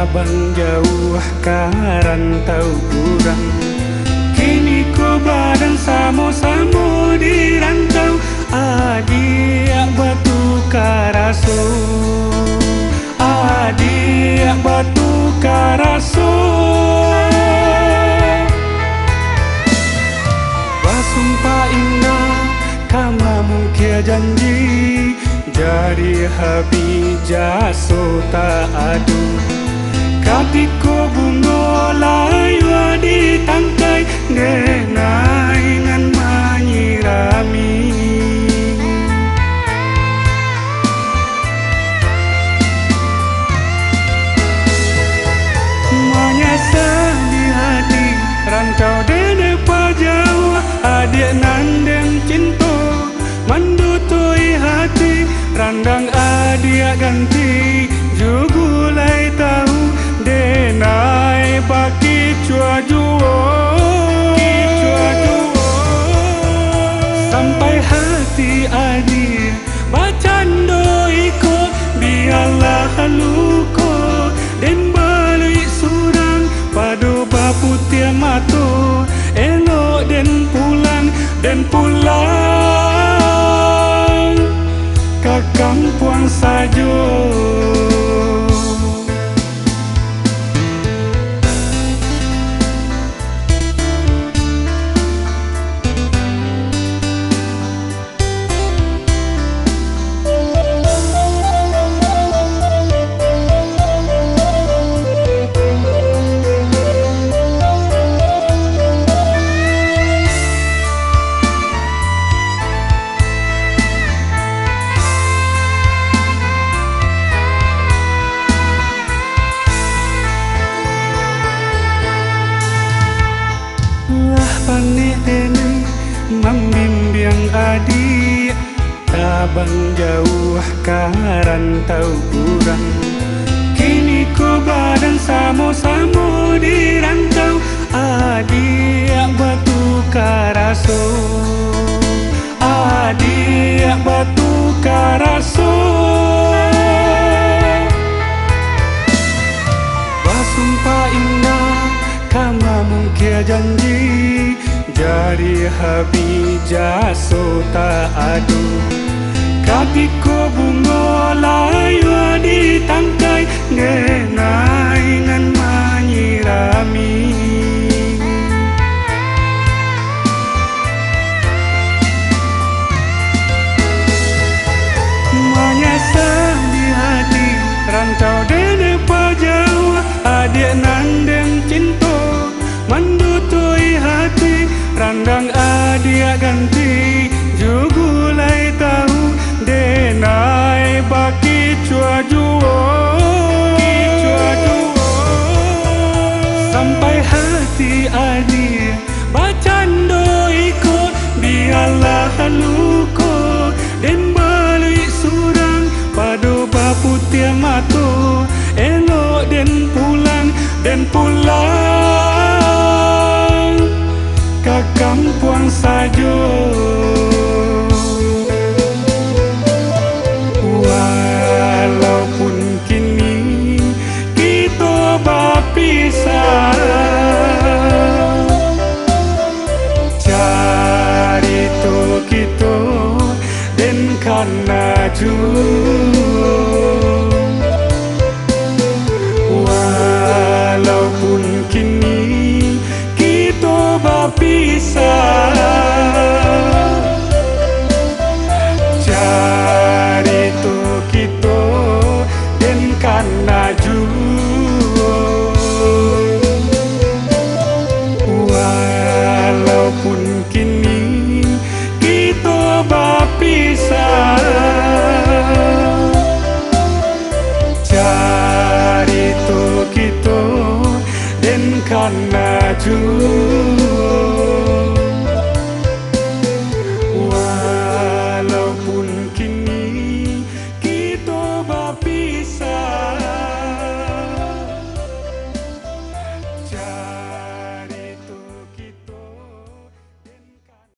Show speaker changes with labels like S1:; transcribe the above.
S1: Abang jauh karantau kurang, kini ko badan samo-samo di rantau. Adik batu karaso, adik batu karaso. Basumpah indah kama mungkin janji, jadi habis jaso tak adu. Katiko bungo layu di tangkai, denai ngan menyirami. Menyesal di hati, rantau dede pajau. Adik nandem cinta, mendutui hati. Randang adik ganti, jugulai tahu. Denai baki cua juo, sampai hati adik bacando ikut, biarlah luko. Den balik surang padu bapu tiap mato, elok den pulang ke kampung sajo. Panik ini membimbing adik, abang jauh karantau kurang, kini ko badan samo-samo di rantau. Adik batu karaso, adik batu karaso. Basumpah indah kama mungkin janji, jadi habis jaso tak adu. Katiko bungo layu di tangkai, denai ngan menyirami. Menyesal di hati, rantau dede pajau. Adik nandem cinta, mendutui hati. Randang adik ganti, jugulai tahu. Denai baki cua juo, sampai hati adik bacando ikut, biarlah luko. Den balik surang padu bapu tiap mato, elok den pulang ke kampung sajo. Walaupun kini kita berpisah, cari tu kita dan karena walaupun kini kita berpisah, cari tu kita dan karena walaupun kini kita berpisah, cari tu kita dan karena